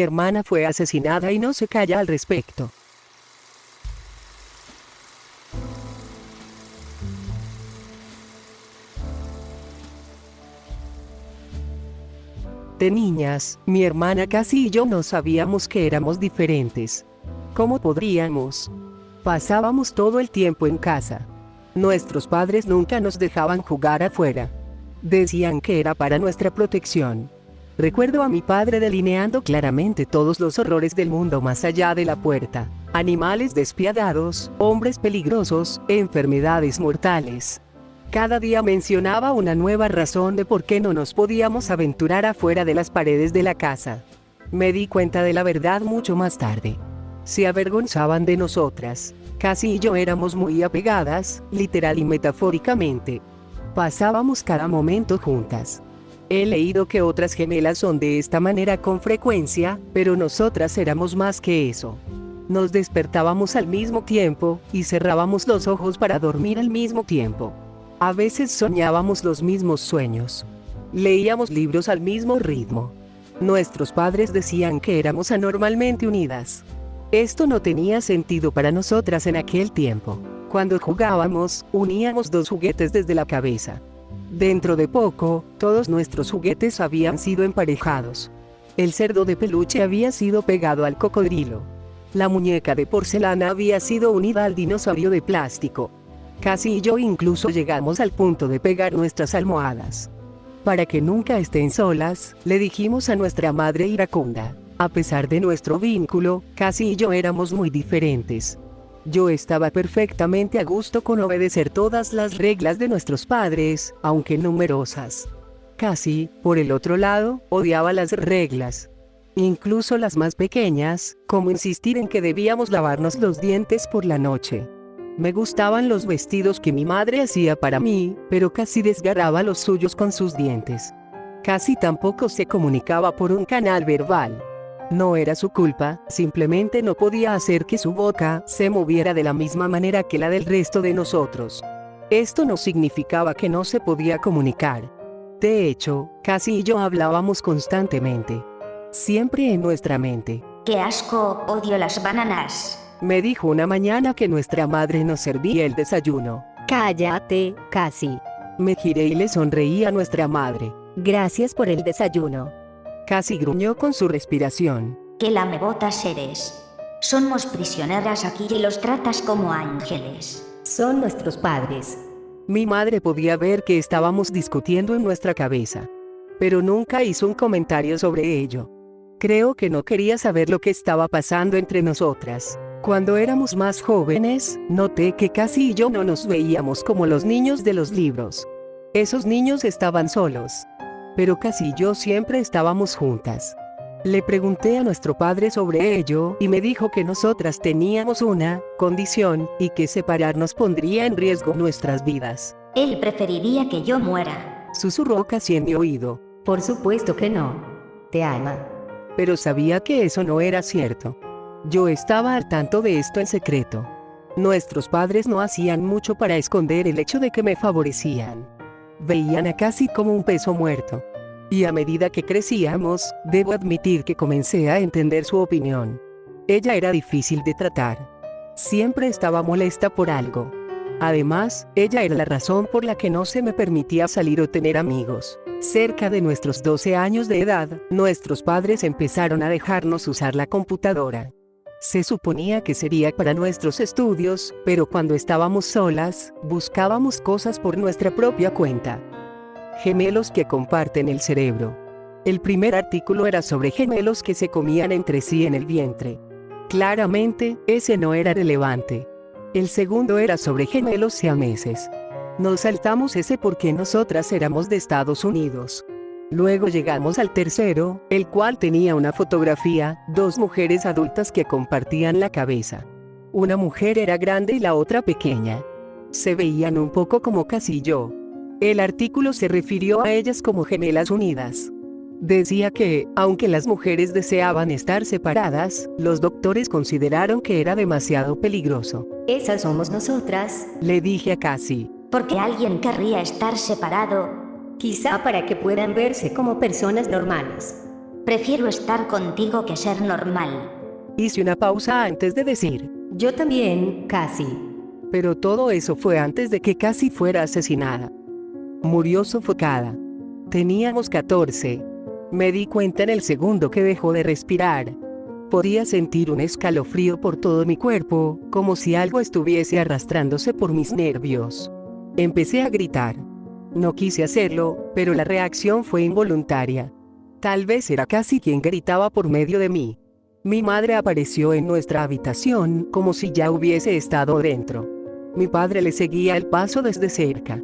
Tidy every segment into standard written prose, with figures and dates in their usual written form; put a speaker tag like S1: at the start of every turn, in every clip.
S1: Mi hermana fue asesinada y no se calla al respecto. De niñas, mi hermana Cassie y yo no sabíamos que éramos diferentes. ¿Cómo podríamos? Pasábamos todo el tiempo en casa. Nuestros padres nunca nos dejaban jugar afuera. Decían que era para nuestra protección. Recuerdo a mi padre delineando claramente todos los horrores del mundo más allá de la puerta. Animales despiadados, hombres peligrosos, enfermedades mortales. Cada día mencionaba una nueva razón de por qué no nos podíamos aventurar afuera de las paredes de la casa. Me di cuenta de la verdad mucho más tarde. Se avergonzaban de nosotras. Cassie y yo éramos muy apegadas, literal y metafóricamente. Pasábamos cada momento juntas. He leído que otras gemelas son de esta manera con frecuencia, pero nosotras éramos más que eso. Nos despertábamos al mismo tiempo, y cerrábamos los ojos para dormir al mismo tiempo. A veces soñábamos los mismos sueños. Leíamos libros al mismo ritmo. Nuestros padres decían que éramos anormalmente unidas. Esto no tenía sentido para nosotras en aquel tiempo. Cuando jugábamos, uníamos dos juguetes desde la cabeza. Dentro de poco, todos nuestros juguetes habían sido emparejados. El cerdo de peluche había sido pegado al cocodrilo. La muñeca de porcelana había sido unida al dinosaurio de plástico. Cassie y yo incluso llegamos al punto de pegar nuestras almohadas. Para que nunca estén solas, le dijimos a nuestra madre iracunda. A pesar de nuestro vínculo, Cassie y yo éramos muy diferentes. Yo estaba perfectamente a gusto con obedecer todas las reglas de nuestros padres, aunque numerosas. Cassie, por el otro lado, odiaba las reglas. Incluso las más pequeñas, como insistir en que debíamos lavarnos los dientes por la noche. Me gustaban los vestidos que mi madre hacía para mí, pero Cassie desgarraba los suyos con sus dientes. Cassie tampoco se comunicaba por un canal verbal. No era su culpa, simplemente no podía hacer que su boca se moviera de la misma manera que la del resto de nosotros. Esto no significaba que no se podía comunicar. De hecho, Cassie y yo hablábamos constantemente. Siempre en nuestra mente.
S2: ¡Qué asco! Odio las bananas.
S1: Me dijo una mañana que nuestra madre nos servía el desayuno.
S3: Cállate, Cassie.
S1: Me giré y le sonreí a nuestra madre.
S3: Gracias por el desayuno.
S1: Cassie gruñó con su respiración.
S2: ¡Qué lamebotas eres! Somos prisioneras aquí y los tratas como ángeles.
S3: Son nuestros padres.
S1: Mi madre podía ver que estábamos discutiendo en nuestra cabeza. Pero nunca hizo un comentario sobre ello. Creo que no quería saber lo que estaba pasando entre nosotras. Cuando éramos más jóvenes, noté que Cassie y yo no nos veíamos como los niños de los libros. Esos niños estaban solos. Pero Cassie y yo siempre estábamos juntas. Le pregunté a nuestro padre sobre ello y me dijo que nosotras teníamos una condición y que separarnos pondría en riesgo nuestras vidas.
S2: Él preferiría que yo muera.
S1: Susurró Cassie en mi oído.
S3: Por supuesto que no. Te ama.
S1: Pero sabía que eso no era cierto. Yo estaba al tanto de esto en secreto. Nuestros padres no hacían mucho para esconder el hecho de que me favorecían. Veían a Cassie como un peso muerto. Y a medida que crecíamos, debo admitir que comencé a entender su opinión. Ella era difícil de tratar. Siempre estaba molesta por algo. Además, ella era la razón por la que no se me permitía salir o tener amigos. Cerca de nuestros 12 años de edad, nuestros padres empezaron a dejarnos usar la computadora. Se suponía que sería para nuestros estudios, pero cuando estábamos solas, buscábamos cosas por nuestra propia cuenta. Gemelos que comparten el cerebro. El primer artículo era sobre gemelos que se comían entre sí en el vientre. Claramente, ese no era relevante. El segundo era sobre gemelos siameses. Nos saltamos ese porque nosotras éramos de Estados Unidos. Luego llegamos al tercero, el cual tenía una fotografía, dos mujeres adultas que compartían la cabeza. Una mujer era grande y la otra pequeña. Se veían un poco como Cassie y yo. El artículo se refirió a ellas como gemelas unidas. Decía que, aunque las mujeres deseaban estar separadas, los doctores consideraron que era demasiado peligroso.
S3: Esas somos nosotras.
S1: Le dije a Cassie.
S2: Porque alguien querría estar separado.
S3: Quizá para que puedan verse como personas normales.
S2: Prefiero estar contigo que ser normal.
S1: Hice una pausa antes de decir,
S3: Yo también, casi.
S1: pero todo eso fue antes de que casi fuera asesinada. Murió sofocada. Teníamos 14. Me di cuenta en el segundo que dejó de respirar. Podía sentir un escalofrío por todo mi cuerpo, como si algo estuviese arrastrándose por mis nervios. Empecé a gritar. No quise hacerlo, pero la reacción fue involuntaria. Tal vez era casi quien gritaba por medio de mí. Mi madre apareció en nuestra habitación como si ya hubiese estado dentro. Mi padre le seguía el paso desde cerca.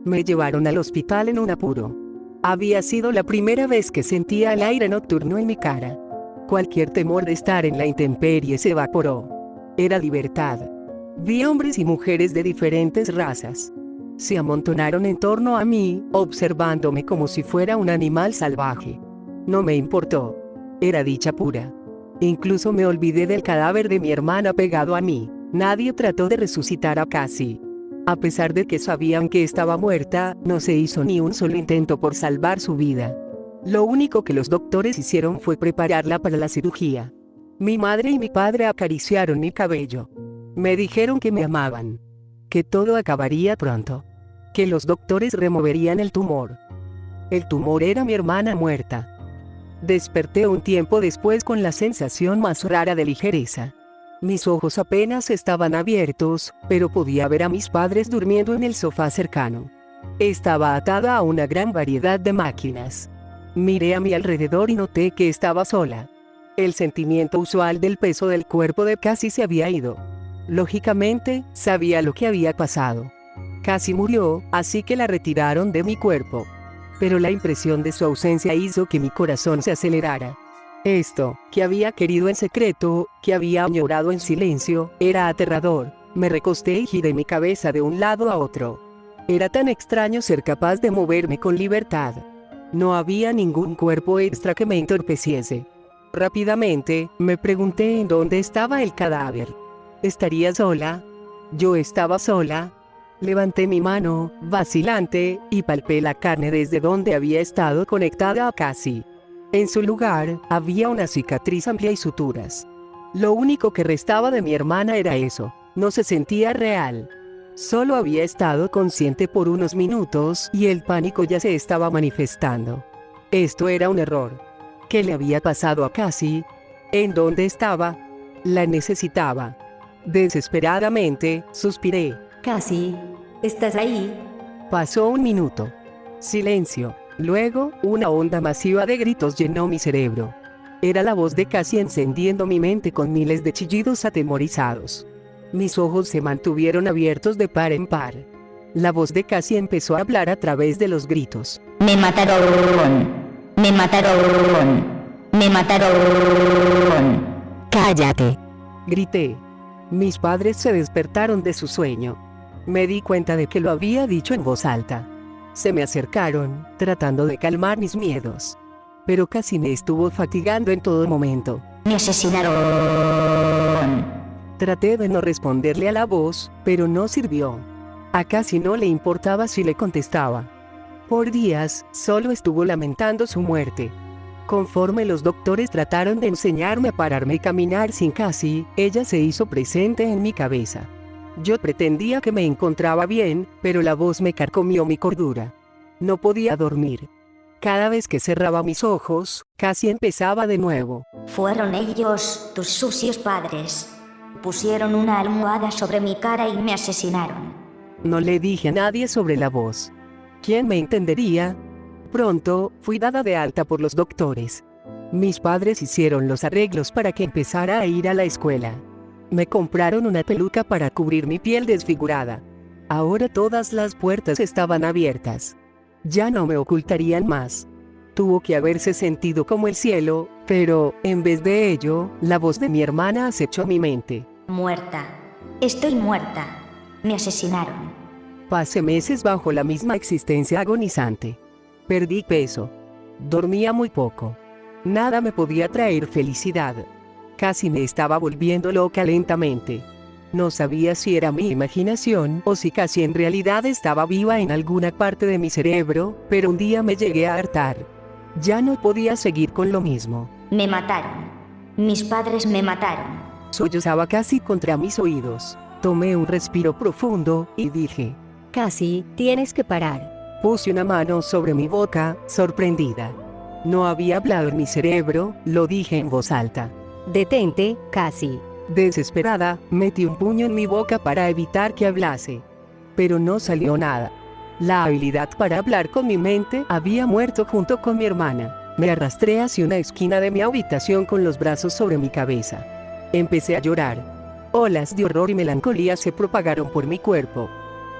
S1: Me llevaron al hospital en un apuro. Había sido la primera vez que sentía el aire nocturno en mi cara. Cualquier temor de estar en la intemperie se evaporó. Era libertad. Vi hombres y mujeres de diferentes razas. Se amontonaron en torno a mí, observándome como si fuera un animal salvaje. No me importó. Era dicha pura. Incluso me olvidé del cadáver de mi hermana pegado a mí. Nadie trató de resucitar a Cassie. A pesar de que sabían que estaba muerta, no se hizo ni un solo intento por salvar su vida. Lo único que los doctores hicieron fue prepararla para la cirugía. Mi madre y mi padre acariciaron mi cabello. Me dijeron que me amaban. Que todo acabaría pronto. Que los doctores removerían el tumor. El tumor era mi hermana muerta. Desperté un tiempo después con la sensación más rara de ligereza. Mis ojos apenas estaban abiertos, pero podía ver a mis padres durmiendo en el sofá cercano. Estaba atada a una gran variedad de máquinas. Miré a mi alrededor y noté que estaba sola. El sentimiento usual del peso del cuerpo de Cassie se había ido. Lógicamente, sabía lo que había pasado. Cassie murió, así que la retiraron de mi cuerpo. Pero la impresión de su ausencia hizo que mi corazón se acelerara. Esto, que había querido en secreto, que había añorado en silencio, era aterrador. Me recosté y giré mi cabeza de un lado a otro. Era tan extraño ser capaz de moverme con libertad. No había ningún cuerpo extra que me entorpeciese. Rápidamente, me pregunté en dónde estaba el cadáver. ¿Estaría sola? Yo estaba sola. Levanté mi mano, vacilante, y palpé la carne desde donde había estado conectada a Cassie. En su lugar, había una cicatriz amplia y suturas. Lo único que restaba de mi hermana era eso. No se sentía real. Solo había estado consciente por unos minutos y el pánico ya se estaba manifestando. Esto era un error. ¿Qué le había pasado a Cassie? ¿En dónde estaba? La necesitaba. Desesperadamente, suspiré.
S3: Casi. ¿Estás ahí?
S1: Pasó un minuto. Silencio. Luego, una onda masiva de gritos llenó mi cerebro. Era la voz de Cassie encendiendo mi mente con miles de chillidos atemorizados. Mis ojos se mantuvieron abiertos de par en par. La voz de Cassie empezó a hablar a través de los gritos.
S2: Me mataron. Me mataron. Me mataron.
S3: Cállate.
S1: Grité. Mis padres se despertaron de su sueño. Me di cuenta de que lo había dicho en voz alta. Se me acercaron, tratando de calmar mis miedos. Pero Cassie me estuvo fatigando en todo momento.
S2: Me asesinaron.
S1: Traté de no responderle a la voz, pero no sirvió. A Cassie no le importaba si le contestaba. Por días, solo estuvo lamentando su muerte. Conforme los doctores trataron de enseñarme a pararme y caminar sin Cassie, ella se hizo presente en mi cabeza. Yo pretendía que me encontraba bien, pero la voz me carcomió mi cordura. No podía dormir. Cada vez que cerraba mis ojos, Cassie empezaba de nuevo.
S2: Fueron ellos, tus sucios padres. Pusieron una almohada sobre mi cara y me asesinaron.
S1: No le dije a nadie sobre la voz. ¿Quién me entendería? Pronto, fui dada de alta por los doctores. Mis padres hicieron los arreglos para que empezara a ir a la escuela. Me compraron una peluca para cubrir mi piel desfigurada. Ahora todas las puertas estaban abiertas. Ya no me ocultarían más. Tuvo que haberse sentido como el cielo, pero, en vez de ello, la voz de mi hermana acechó mi mente.
S2: Muerta. Estoy muerta. Me asesinaron.
S1: Pasé meses bajo la misma existencia agonizante. Perdí peso. Dormía muy poco. Nada me podía traer felicidad. Casi me estaba volviendo loca lentamente. No sabía si era mi imaginación o si Cassie en realidad estaba viva en alguna parte de mi cerebro, pero un día me llegué a hartar. Ya no podía seguir con lo mismo.
S2: Me mataron. Mis padres me mataron.
S1: Sollozaba casi contra mis oídos. Tomé un respiro profundo y dije,
S3: Casi, tienes que parar.
S1: puse una mano sobre mi boca, sorprendida. No había hablado en mi cerebro, lo dije en voz alta.
S3: Detente, Casi.
S1: Desesperada, metí un puño en mi boca para evitar que hablase. Pero no salió nada. La habilidad para hablar con mi mente había muerto junto con mi hermana. Me arrastré hacia una esquina de mi habitación con los brazos sobre mi cabeza. Empecé a llorar. Olas de horror y melancolía se propagaron por mi cuerpo.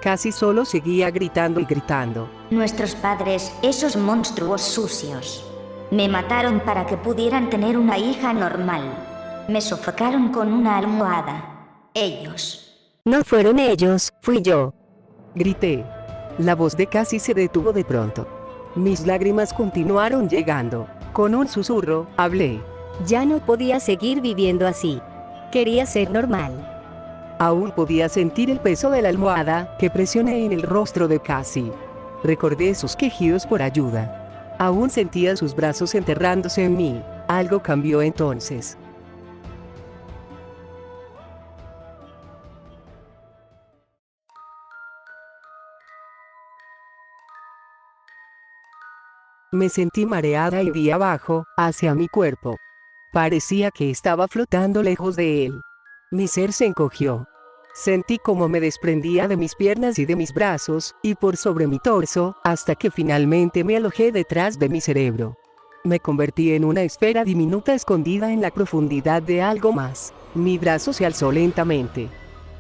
S1: Casi solo seguía gritando y gritando.
S2: Nuestros padres, esos monstruos sucios, me mataron para que pudieran tener una hija normal. Me sofocaron con una almohada. Ellos.
S3: No fueron ellos, fui yo.
S1: Grité. La voz de Casi se detuvo de pronto. Mis lágrimas continuaron llegando. Con un susurro, hablé.
S3: Ya no podía seguir viviendo así. Quería ser normal.
S1: Aún podía sentir el peso de la almohada que presioné en el rostro de Casi. Recordé sus quejidos por ayuda. Aún sentía sus brazos enterrándose en mí. Algo cambió entonces. Me sentí mareada y vi abajo, hacia mi cuerpo. Parecía que estaba flotando lejos de él. Mi ser se encogió. Sentí como me desprendía de mis piernas y de mis brazos, y por sobre mi torso, hasta que finalmente me alojé detrás de mi cerebro. Me convertí en una esfera diminuta escondida en la profundidad de algo más. Mi brazo se alzó lentamente.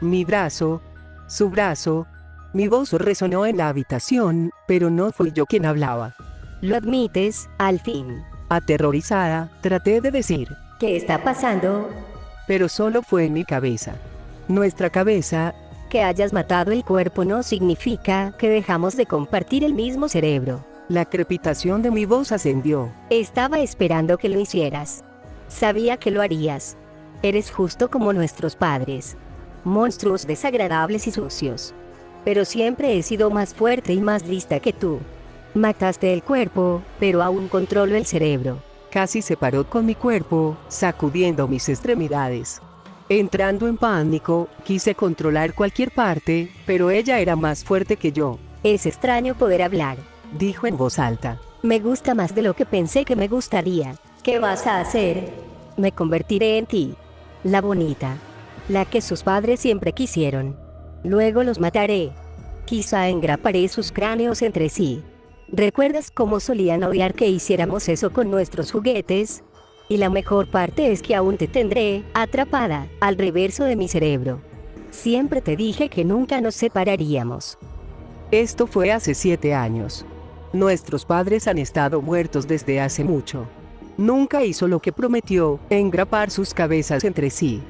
S1: Mi brazo, su brazo. Mi voz resonó en la habitación, pero no fui yo quien hablaba.
S3: Lo admites, al fin.
S1: Aterrorizada, traté de decir,
S3: ¿Qué está pasando?
S1: pero solo fue en mi cabeza. Nuestra cabeza.
S3: Que hayas matado el cuerpo no significa que dejamos de compartir el mismo cerebro.
S1: La crepitación de mi voz ascendió.
S3: Estaba esperando que lo hicieras. Sabía que lo harías. Eres justo como nuestros padres. Monstruos desagradables y sucios. Pero siempre he sido más fuerte y más lista que tú. Mataste el cuerpo, pero aún controlo el cerebro.
S1: Casi se paró con mi cuerpo, sacudiendo mis extremidades. Entrando en pánico, quise controlar cualquier parte, pero ella era más fuerte que yo.
S3: Es extraño poder hablar.
S1: Dijo en voz alta.
S3: Me gusta más de lo que pensé que me gustaría. ¿Qué vas a hacer? Me convertiré en ti. La bonita. La que sus padres siempre quisieron. Luego los mataré. Quizá engraparé sus cráneos entre sí. ¿Recuerdas cómo solían odiar que hiciéramos eso con nuestros juguetes? Y la mejor parte es que aún te tendré, atrapada, al reverso de mi cerebro. Siempre te dije que nunca nos separaríamos.
S1: Esto fue hace 7 años. Nuestros padres han estado muertos desde hace mucho. Nunca hizo lo que prometió, engrapar sus cabezas entre sí.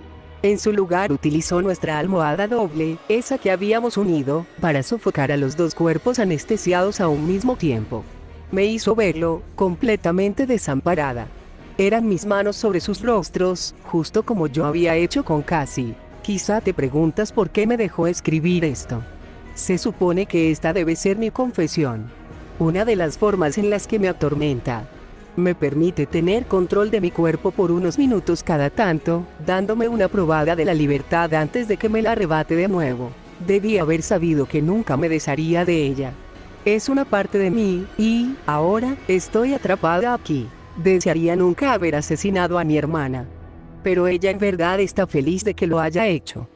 S1: En su lugar utilizó nuestra almohada doble, esa que habíamos unido, para sofocar a los dos cuerpos anestesiados a un mismo tiempo. Me hizo verlo, completamente desamparada. Eran mis manos sobre sus rostros, justo como yo había hecho con Casi. Quizá te preguntas por qué me dejó escribir esto. Se supone que esta debe ser mi confesión. Una de las formas en las que me atormenta. Me permite tener control de mi cuerpo por unos minutos cada tanto, dándome una probada de la libertad antes de que me la arrebate de nuevo. Debí haber sabido que nunca me desharía de ella. Es una parte de mí, y, ahora, estoy atrapada aquí. Desearía nunca haber asesinado a mi hermana. Pero ella en verdad está feliz de que lo haya hecho.